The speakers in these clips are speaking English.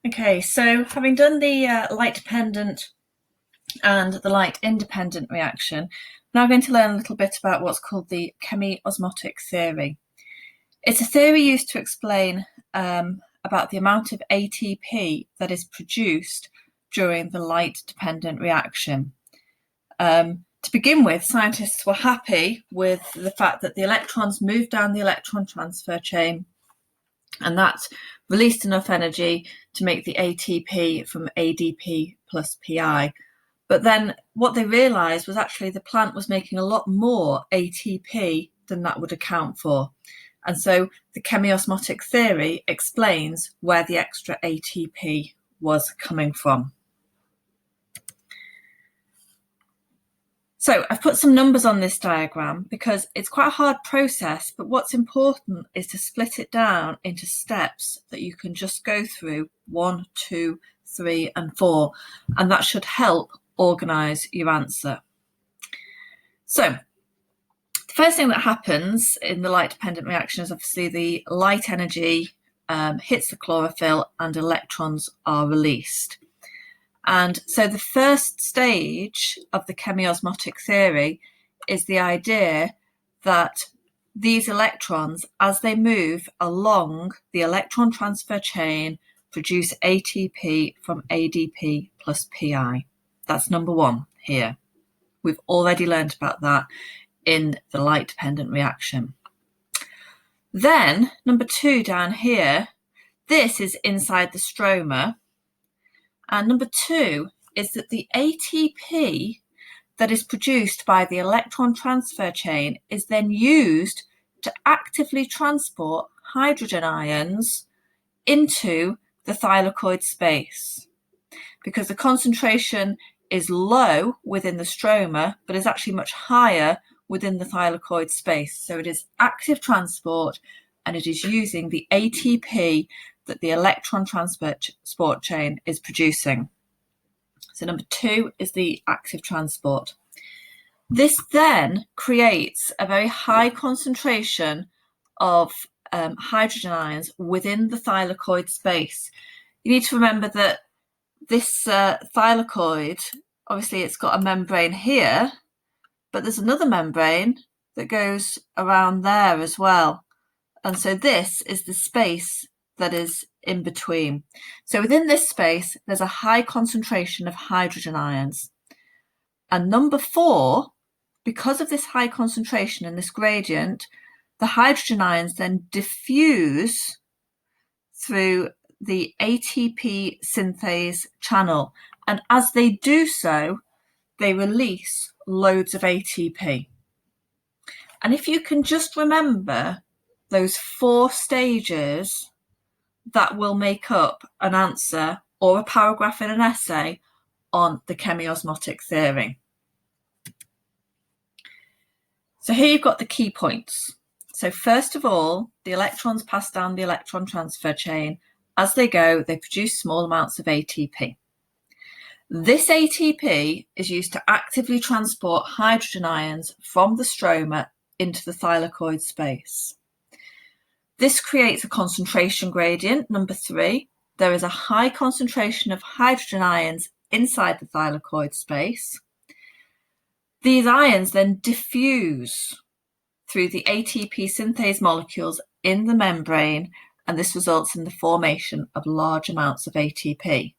Okay, so having done the light-dependent and the light-independent reaction, I'm now going to learn a little bit about what's called the chemiosmotic theory. It's a theory used to explain about the amount of ATP that is produced during the light-dependent reaction. To begin with, scientists were happy with the fact that the electrons moved down the electron transfer chain, and that released enough energy to make the ATP from ADP plus PI. But then what they realised was actually the plant was making a lot more ATP than that would account for. And so the chemiosmotic theory explains where the extra ATP was coming from. So I've put some numbers on this diagram because it's quite a hard process, but what's important is to split it down into steps that you can just go through 1, 2, 3, and 4, and that should help organise your answer. So the first thing that happens in the light-dependent reaction is obviously the light energy hits the chlorophyll and electrons are released. And so the first stage of the chemiosmotic theory is the idea that these electrons, as they move along the electron transfer chain, produce ATP from ADP plus PI. That's number one here. We've already learned about that in the light-dependent reaction. Then, number two down here, this is inside the stroma. And number two is that the ATP that is produced by the electron transfer chain is then used to actively transport hydrogen ions into the thylakoid space, because the concentration is low within the stroma, but is actually much higher within the thylakoid space. So it is active transport, and it is using the ATP that the electron transport chain is producing. So number two is the active transport. This then creates a very high concentration of hydrogen ions within the thylakoid space. You need to remember that this thylakoid, obviously it's got a membrane here, but there's another membrane that goes around there as well. And so this is the space that is in between. So within this space, there's a high concentration of hydrogen ions. And number four, because of this high concentration and this gradient, the hydrogen ions then diffuse through the ATP synthase channel. And as they do so, they release loads of ATP. And if you can just remember those four stages, that will make up an answer or a paragraph in an essay on the chemiosmotic theory. So here you've got the key points. So first of all, the electrons pass down the electron transfer chain. As they go, they produce small amounts of ATP. This ATP is used to actively transport hydrogen ions from the stroma into the thylakoid space. This creates a concentration gradient, number three. There is a high concentration of hydrogen ions inside the thylakoid space. These ions then diffuse through the ATP synthase molecules in the membrane, and this results in the formation of large amounts of ATP.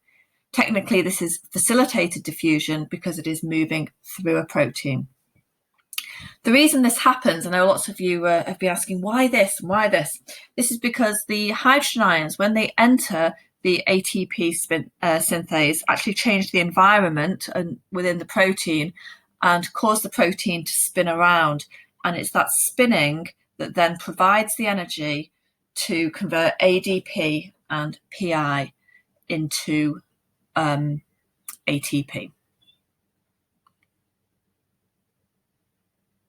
Technically, this is facilitated diffusion because it is moving through a protein. The reason this happens, I know lots of you have been asking, why this and why this? This is because the hydrogen ions, when they enter the ATP synthase, actually change the environment within the protein and cause the protein to spin around. And it's that spinning that then provides the energy to convert ADP and PI into ATP.